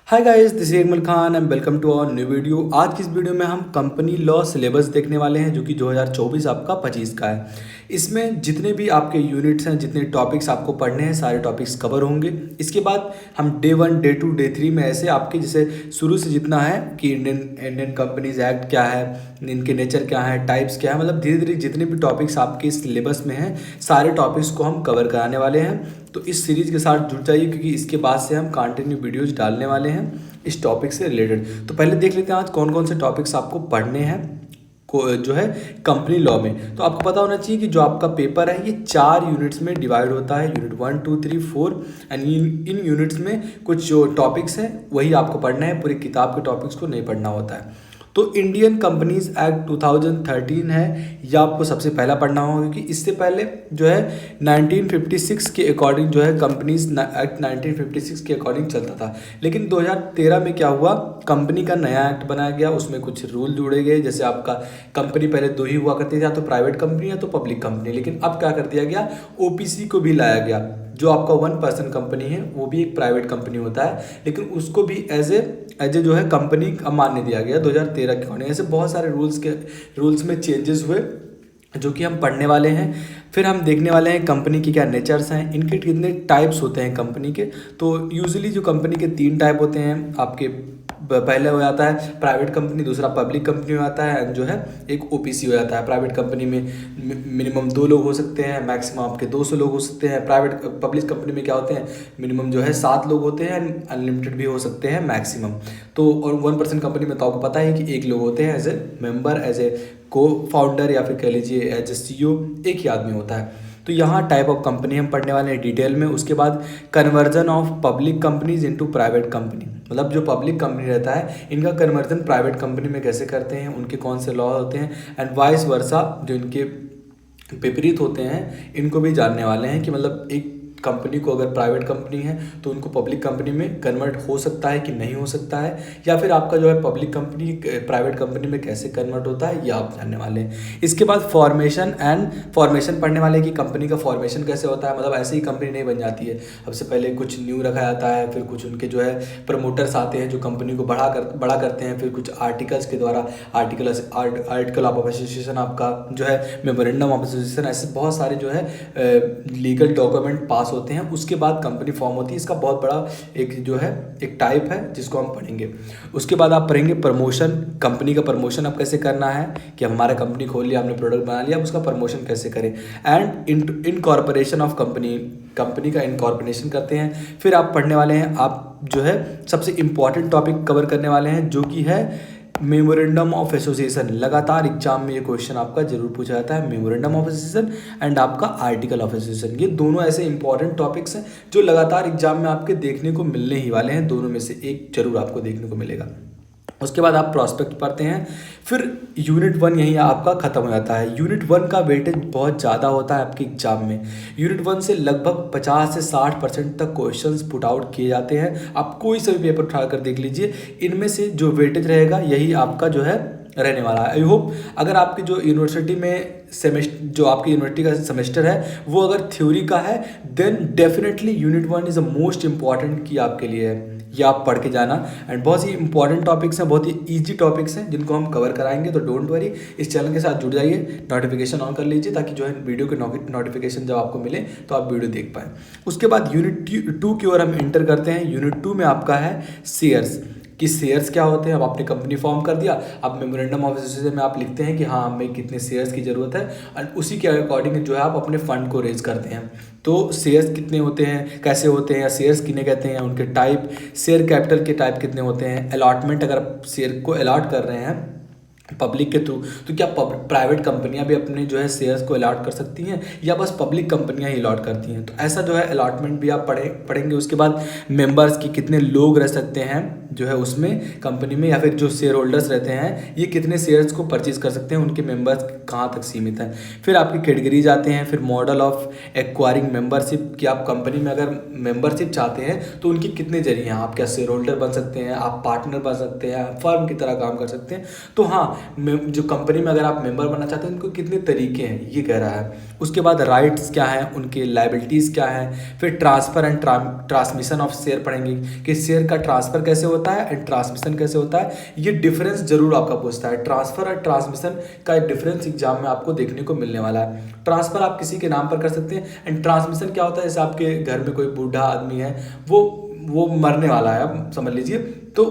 Hi guys, this is Akmal Khan and welcome to our new video. आज की इस video में हम कंपनी लॉ सिलेबस देखने वाले हैं जो कि 2024 आपका 25 का है। इसमें जितने भी आपके यूनिट्स हैं, जितने टॉपिक्स आपको पढ़ने हैं, सारे टॉपिक्स कवर होंगे। इसके बाद हम डे 1, डे 2, डे 3 में ऐसे आपके जैसे शुरू से जितना है कि इंडियन कंपनीज एक्ट क्या है, इनके नेचर क्या है, टाइप्स क्या है, मतलब धीरे धीरे जितने भी टॉपिक्स आपके इस सिलेबस में हैं सारे टॉपिक्स को हम कवर कराने वाले हैं। तो इस सीरीज़ के साथ जुड़ जाइए क्योंकि इसके बाद से हम कंटिन्यू वीडियोज़ डालने वाले हैं इस टॉपिक से रिलेटेड। तो पहले देख लेते हैं आज कौन कौन से टॉपिक्स आपको पढ़ने हैं जो है कंपनी लॉ में। तो आपको पता होना चाहिए कि जो आपका पेपर है ये 4 यूनिट्स में डिवाइड होता है, यूनिट 1, 2, 3, 4 एंड इन यूनिट्स में कुछ जो टॉपिक्स हैं वही आपको पढ़ना है, पूरी किताब के टॉपिक्स को नहीं पढ़ना होता है। तो इंडियन कंपनीज एक्ट 2013 है, यह आपको सबसे पहला पढ़ना होगा क्योंकि इससे पहले जो है 1956 के अकॉर्डिंग जो है कंपनीज एक्ट 1956 के अकॉर्डिंग चलता था। लेकिन 2013 में क्या हुआ, कंपनी का नया एक्ट बनाया गया, उसमें कुछ रूल जोड़े गए। जैसे आपका कंपनी पहले दो ही हुआ करती थी, या तो प्राइवेट कंपनी या तो पब्लिक कंपनी, लेकिन अब क्या कर दिया गया, ओपीसी को भी लाया गया। जो आपका 1% कंपनी है वो भी एक प्राइवेट कंपनी होता है, लेकिन उसको भी एज ए जो है कंपनी मान्य दिया गया 2013 के अकॉर्डिंग। ऐसे बहुत सारे रूल्स में चेंजेस हुए जो कि हम पढ़ने वाले हैं। फिर हम देखने वाले हैं कंपनी की क्या नेचर्स हैं, इनके कितने टाइप्स होते हैं कंपनी के। तो यूजुअली जो कंपनी के 3 टाइप होते हैं आपके, पहले हो जाता है प्राइवेट कंपनी, दूसरा पब्लिक कंपनी हो जाता है, एंड जो है एक ओपीसी हो जाता है। प्राइवेट कंपनी में मिनिमम 2 लोग हो सकते हैं, मैक्सिमम आपके 200 लोग हो सकते हैं। पब्लिक कंपनी में क्या होते हैं, मिनिमम जो है 7 लोग होते हैं, अनलिमिटेड भी हो सकते हैं मैक्सिमम। तो और 1% कंपनी में तो आपको पता है कि 1 लोग होते हैं as a member, as a cofounder, या फिर कह लीजिए एज ए सीईओ एक ही आदमी होता है। तो यहाँ टाइप ऑफ कंपनी हम पढ़ने वाले हैं डिटेल में। उसके बाद conversion of public companies into private company, मतलब जो पब्लिक कंपनी रहता है इनका कन्वर्जन प्राइवेट कंपनी में कैसे करते हैं, उनके कौन से लॉ होते हैं, एंड वाइस वर्सा जो इनके विपरीत होते हैं इनको भी जानने वाले हैं कि मतलब एक कंपनी को अगर प्राइवेट कंपनी है तो उनको पब्लिक कंपनी में कन्वर्ट हो सकता है कि नहीं हो सकता है, या फिर आपका जो है पब्लिक कंपनी प्राइवेट कंपनी में कैसे कन्वर्ट होता है ये आप जानने वाले हैं। इसके बाद फॉर्मेशन पढ़ने वाले कि कंपनी का फॉर्मेशन कैसे होता है, मतलब ऐसे ही कंपनी नहीं बन जाती है। अब से पहले कुछ न्यू रखा जाता है, फिर कुछ उनके जो है प्रमोटर्स आते हैं जो कंपनी को बड़ा करते हैं, फिर कुछ आर्टिकल्स के द्वारा आर्टिकल ऑफ एसोसिएशन, आपका जो है मेमोरेंडम ऑफ एसोसिएशन, ऐसे बहुत सारे जो है लीगल डॉक्यूमेंट पास होते हैं। उसके बाद कंपनी फॉर्म होती है। इसका बहुत बड़ा एक जो है एक टाइप है जिसको हम पढ़ेंगे। उसके बाद आप पढ़ेंगे प्रमोशन, कंपनी का प्रमोशन अब कैसे करना है, कि हमारा कंपनी खोल लिया, हमने प्रोडक्ट बना लिया, अब उसका प्रमोशन कैसे करें। एंड इनकॉर्पोरेशन ऑफ कंपनी का इनकॉर्पोरेशन करते हैं। फिर आप पढ़ने वाले हैं, आप जो है सबसे इंपॉर्टेंट टॉपिक कवर करने वाले हैं जो कि है मेमोरेंडम ऑफ एसोसिएशन। लगातार एग्जाम में ये क्वेश्चन आपका जरूर पूछा जाता है, मेमोरेंडम ऑफ एसोसिएशन एंड आपका आर्टिकल ऑफ एसोसिएशन। ये दोनों ऐसे इंपॉर्टेंट टॉपिक्स हैं जो लगातार एग्जाम में आपके देखने को मिलने ही वाले हैं, दोनों में से एक जरूर आपको देखने को मिलेगा। उसके बाद आप प्रॉस्पेक्ट पढ़ते हैं। फिर यूनिट 1 यहीं आपका खत्म हो जाता है। यूनिट 1 का वेटेज बहुत ज़्यादा होता है आपके एग्जाम में। यूनिट 1 से लगभग 50 से 60% तक क्वेश्चंस पुट आउट किए जाते हैं। आप कोई सा भी पेपर उठा कर देख लीजिए, इनमें से जो वेटेज रहेगा यही आपका जो है रहने वाला है। आई होप अगर आपकी जो यूनिवर्सिटी में सेमेस्टर, जो आपकी यूनिवर्सिटी का सेमेस्टर है वो अगर थ्योरी का है, then definitely unit 1 is the most important की आपके लिए है, ये आप पढ़ के जाना। एंड बहुत ही इंपॉर्टेंट टॉपिक्स हैं, बहुत ही इजी टॉपिक्स हैं जिनको हम कवर कराएंगे। तो डोंट वरी, इस चैनल के साथ जुड़ जाइए, नोटिफिकेशन ऑन कर लीजिए ताकि जो है वीडियो के नोटिफिकेशन जब आपको मिले तो आप वीडियो देख पाएँ। उसके बाद यूनिट 2 की ओर हम एंटर करते हैं। यूनिट 2 में आपका है शेयर्स, कि शेयर्स क्या होते हैं। अब आपने कंपनी फॉर्म कर दिया, अब मेमोरेंडम ऑफ एसोसिएशन में आप लिखते हैं कि हाँ हमें कितने शेयर्स की ज़रूरत है, और उसी के अकॉर्डिंग जो है आप अपने फंड को रेज करते हैं। तो शेयर्स कितने होते हैं, कैसे होते हैं, या शेयर्स किन्हें कहते हैं, उनके टाइप, शेयर कैपिटल के टाइप कितने होते हैं, अलॉटमेंट, अगर आप शेयर को अलॉट कर रहे हैं पब्लिक के थ्रू तो क्या प्राइवेट कंपनियां भी अपने जो है शेयर्स को अलॉट कर सकती हैं, या बस पब्लिक कंपनियां ही अलॉट करती हैं। तो ऐसा जो है अलॉटमेंट भी आप पढ़ेंगे। उसके बाद मेंबर्स की कितने लोग रह सकते हैं जो है उसमें कंपनी में, या फिर जो शेयर होल्डर्स रहते हैं ये कितने शेयर्स को परचेज कर सकते हैं, उनके मेंबर्स कहाँ तक सीमित है। फिर आपकी कैटेगरीज आते हैं, फिर मॉडल ऑफ एक्वायरिंग मेंबरशिप कि आप कंपनी में अगर मेंबरशिप चाहते हैं तो उनके कितने जरिए हैं। आप क्या शेयर होल्डर बन सकते हैं, आप पार्टनर बन सकते हैं, फर्म की तरह काम कर सकते हैं। तो हाँ, जो कंपनी में अगर आप मेंबर बनना चाहते हैं उनको कितने तरीके हैं ये कह रहा है। उसके बाद राइट्स क्या हैं, उनके लायबिलिटीज़ क्या हैं। फिर transfer and transmission of share पढ़ेंगे कि शेयर का ट्रांसफ़र कैसे होता है एंड ट्रांसमिशन कैसे होता है। ये डिफरेंस जरूर आपका पूछता है। ट्रांसफ़र और ट्रांसमिशन का डिफरेंस एग्जाम में आपको देखने को मिलने वाला है। ट्रांसफ़र आप किसी के नाम पर कर सकते हैं एंड ट्रांसमिशन क्या होता है, जैसे आपके घर में कोई बूढ़ा आदमी है, वो मरने वाला है, आप समझ लीजिए, तो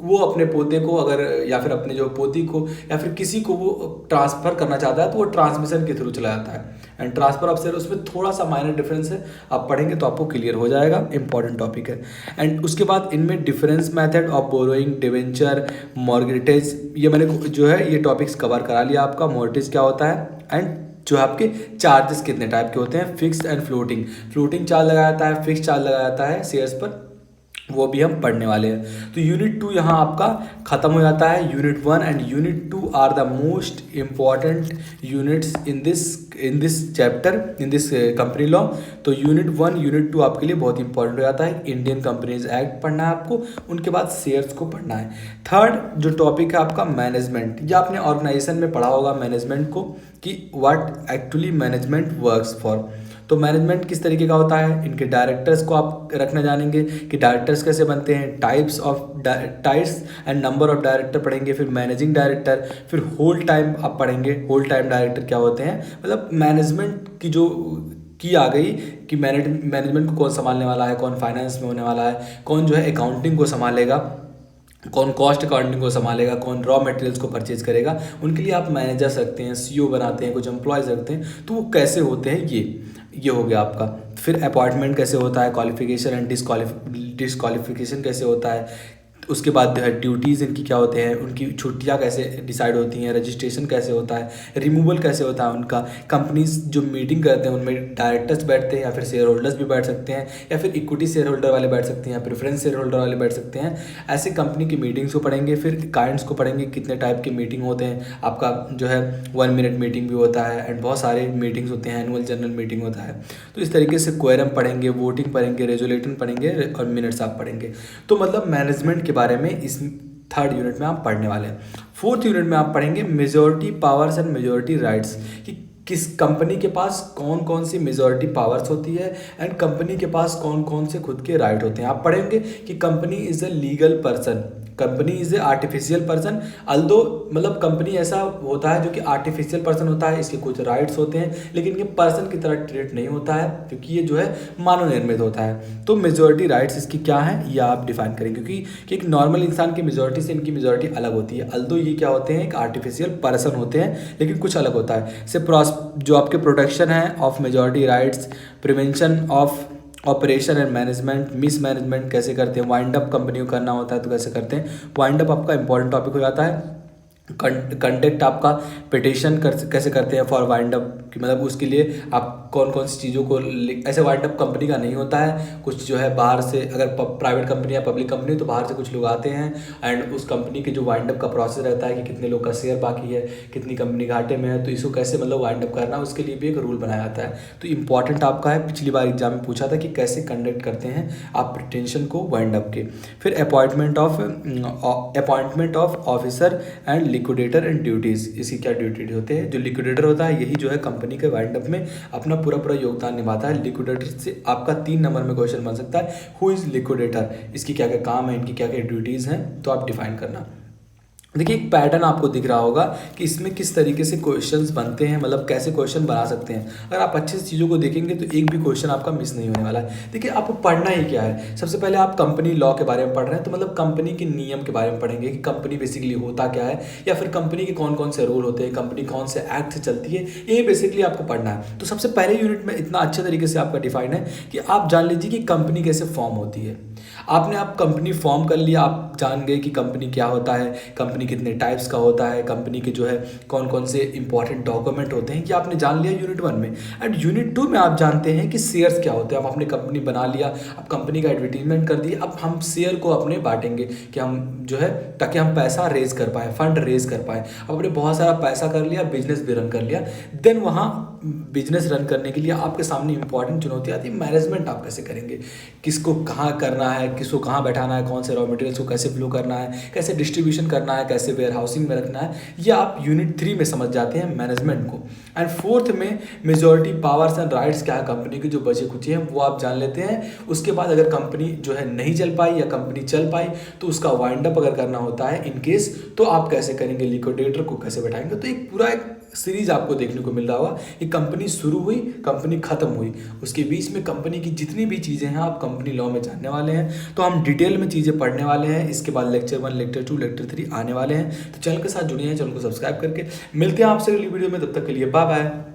वो अपने पोते को अगर या फिर अपने जो पोती को या फिर किसी को वो ट्रांसफ़र करना चाहता है तो वो ट्रांसमिशन के थ्रू चला जाता है। एंड ट्रांसफ़र ऑफ शेयर उसमें थोड़ा सा माइनर डिफरेंस है, आप पढ़ेंगे तो आपको क्लियर हो जाएगा, इंपॉर्टेंट टॉपिक है। एंड उसके बाद इनमें difference method of borrowing, debenture, mortgage, ये मैंने जो है ये टॉपिक्स कवर करा लिया आपका। मॉर्गेज क्या होता है एंड जो आपके चार्जेस कितने टाइप के होते हैं, fixed and floating. Floating charge लगाया जाता है, फिक्स चार्ज लगाया जाता है शेयर्स पर, वो भी हम पढ़ने वाले हैं। तो यूनिट 2 यहाँ आपका ख़त्म हो जाता है। Unit 1 and unit 2 are the most important units in this chapter, in this company law. तो यूनिट 1 यूनिट 2 आपके लिए बहुत इंपॉर्टेंट हो जाता है। इंडियन कंपनीज एक्ट पढ़ना है आपको, उनके बाद शेयर्स को पढ़ना है। थर्ड जो टॉपिक है आपका मैनेजमेंट, या आपने ऑर्गेनाइजेशन में पढ़ा होगा मैनेजमेंट को कि what actually management works for. तो मैनेजमेंट किस तरीके का होता है, इनके डायरेक्टर्स को आप रखना जानेंगे कि डायरेक्टर्स कैसे बनते हैं, types and number of director पढ़ेंगे। फिर मैनेजिंग डायरेक्टर, फिर होल टाइम आप पढ़ेंगे, होल टाइम डायरेक्टर क्या होते हैं, मतलब मैनेजमेंट की जो की आ गई कि मैनेजमेंट को कौन संभालने वाला है, कौन फाइनेंस में होने वाला है, कौन जो है अकाउंटिंग को संभालेगा, कौन कॉस्ट अकाउंटिंग को संभालेगा, कौन रॉ मटेरियल्स को परचेज करेगा। उनके लिए आप मैनेजर्स रखते हैं, सीईओ बनाते हैं, कुछ एम्प्लॉयज़ रखते हैं। तो वो कैसे होते हैं ये हो गया आपका। फिर अपॉइंटमेंट कैसे होता है, क्वालिफिकेशन एंड डिसक्वालिफिकेशन कैसे होता है। उसके बाद जो है ड्यूटीज़ इनकी क्या होते हैं, उनकी छुट्टियां कैसे डिसाइड होती हैं, रजिस्ट्रेशन कैसे होता है, रिमूवल कैसे होता है उनका। कंपनीज जो मीटिंग करते हैं उनमें डायरेक्टर्स बैठते हैं या फिर शेयर होल्डर्स भी बैठ सकते हैं, या फिर इक्विटी शेयर होल्डर वाले बैठ सकते हैं या प्रेफरेंस शेयर होल्डर वाले बैठ सकते हैं। ऐसे कंपनी की मीटिंग्स को पढ़ेंगे। फिर काइंड्स को पढ़ेंगे, कितने टाइप के मीटिंग होते हैं। आपका जो है 1 मिनट मीटिंग भी होता है एंड बहुत सारे मीटिंग्स होते हैं, एनुअल जनरल मीटिंग होता है। तो इस तरीके से क्वेरम पढ़ेंगे, वोटिंग पढ़ेंगे, रेजोल्यूशन पढ़ेंगे और मिनट्स आप पढ़ेंगे। तो मतलब मैनेजमेंट के बारे में इस थर्ड यूनिट में आप पढ़ने वाले हैं। फोर्थ यूनिट में आप पढ़ेंगे majority powers and majority rights कि किस कंपनी के पास कौन कौन सी मेजॉरिटी पावर्स होती है एंड कंपनी के पास कौन कौन से खुद के राइट होते हैं। आप पढ़ेंगे कि company is a legal person, company is a artificial person. Although मतलब कंपनी ऐसा होता है जो कि आर्टिफिशियल पर्सन होता है, इसके कुछ राइट्स होते हैं लेकिन ये पर्सन की तरह ट्रीट नहीं होता है क्योंकि ये जो है मानव निर्मित होता है। तो मेजॉरिटी राइट्स इसकी क्या है ये आप डिफाइन करेंगे, क्योंकि एक नॉर्मल इंसान की मेजॉरिटी से इनकी मेजॉरिटी अलग होती है। अल्दो ये क्या होते हैं, एक आर्टिफिशियल पर्सन होते हैं लेकिन कुछ अलग होता है। से जो आपके प्रोटेक्शन है of majority rights, prevention of operation and management, miss management कैसे करते हैं, वाइंड अप कंपनी को करना होता है तो कैसे करते हैं। वाइंड अप आपका इंपॉर्टेंट टॉपिक हो जाता है। कंडक्ट आपका पिटिशन कैसे करते हैं फॉर वाइंड अप, कि मतलब उसके लिए आप कौन कौन सी चीज़ों को ऐसे वाइंड अप कंपनी का नहीं होता है। कुछ जो है बाहर से, अगर प्राइवेट कंपनी या पब्लिक कंपनी तो बाहर से कुछ लोग आते हैं एंड उस कंपनी के जो वाइंड अप का प्रोसेस रहता है कि कितने लोग का शेयर बाकी है, कितनी कंपनी घाटे में है, तो इसको कैसे मतलब वाइंड अप करना, उसके लिए भी एक रूल बनाया जाता है। तो इंपॉर्टेंट आपका है, पिछली बार एग्जाम में पूछा था कि कैसे कंडक्ट करते हैं आप प्रिटेंशन को वाइंड अप के। फिर appointment of officer and liquidator and duties, इसकी क्या ड्यूटी होते हैं। जो लिक्विडेटर होता है यही जो है कंपनी के वाइंड अप में अपना पूरा योगदान निभाता है। लिक्विडेटर से आपका 3 नंबर में क्वेश्चन बन सकता है, हु इज़ लिक्विडेटर, इसकी क्या क्या काम है, इनकी क्या क्या ड्यूटीज़ हैं, तो आप डिफाइन करना। देखिए एक पैटर्न आपको दिख रहा होगा कि इसमें किस तरीके से क्वेश्चंस बनते हैं, मतलब कैसे क्वेश्चन बना सकते हैं। अगर आप अच्छे से चीज़ों को देखेंगे तो एक भी क्वेश्चन आपका मिस नहीं होने वाला है। देखिए आपको पढ़ना ही क्या है, सबसे पहले आप कंपनी लॉ के बारे में पढ़ रहे हैं तो मतलब कंपनी के नियम के बारे में पढ़ेंगे कि कंपनी बेसिकली होता क्या है, या फिर कंपनी के कौन कौन से रूल होते हैं, कंपनी कौन से एक्ट से चलती है, ये बेसिकली आपको पढ़ना है। तो सबसे पहले यूनिट में इतना अच्छे तरीके से आपका डिफाइन है कि आप जान लीजिए कि कंपनी कैसे फॉर्म होती है। आपने आप कंपनी फॉर्म कर लिया, आप जान गए कि कंपनी क्या होता है, कंपनी कितने टाइप्स का होता है, कंपनी के जो है कौन कौन से इंपॉर्टेंट डॉक्यूमेंट होते हैं, कि आपने जान लिया यूनिट 1 में। एंड यूनिट 2 में आप जानते हैं कि शेयर्स क्या होते हैं। आप अपनी कंपनी बना लिया, आप कंपनी का एडवर्टीजमेंट कर दिए, अब हम शेयर को अपने बांटेंगे कि हम जो है ताकि हम पैसा रेज कर पाएँ, फंड रेज कर पाएँ। अब आपने बहुत सारा पैसा कर लिया, बिजनेस भी रन कर लिया, देन वहाँ बिजनेस रन करने के लिए आपके सामने इंपॉर्टेंट चुनौती आती है, मैनेजमेंट आप कैसे करेंगे, किसको कहाँ करना है, किसको कहाँ बैठाना है, कौन से रॉ मटेरियल्स को कैसे फ्लो करना है, कैसे डिस्ट्रीब्यूशन करना है, कैसे वेयर हाउसिंग में रखना है, ये आप यूनिट 3 में समझ जाते हैं मैनेजमेंट को। एंड फोर्थ में मेजॉरिटी पावर्स एंड राइट्स क्या है कंपनी के, जो बचे कुचे हैं वो आप जान लेते हैं। उसके बाद अगर कंपनी जो है नहीं चल पाई या कंपनी चल पाई तो उसका वाइंड अप अगर करना होता है इन केस, तो आप कैसे करेंगे, लिक्विडेटर को कैसे बैठाएंगे। तो एक पूरा एक सीरीज आपको देखने को मिल रहा होगा कि कंपनी शुरू हुई, कंपनी खत्म हुई, उसके बीच में कंपनी की जितनी भी चीज़ें हैं आप कंपनी लॉ में जानने वाले हैं। तो हम डिटेल में चीज़ें पढ़ने वाले हैं। इसके बाद लेक्चर 1, लेक्चर 2, लेक्चर 3 आने वाले हैं। तो चैनल के साथ जुड़िए हैं, चैनल को सब्सक्राइब करके। मिलते हैं आपसे अगली वीडियो में, तब तक के लिए बाय बाय।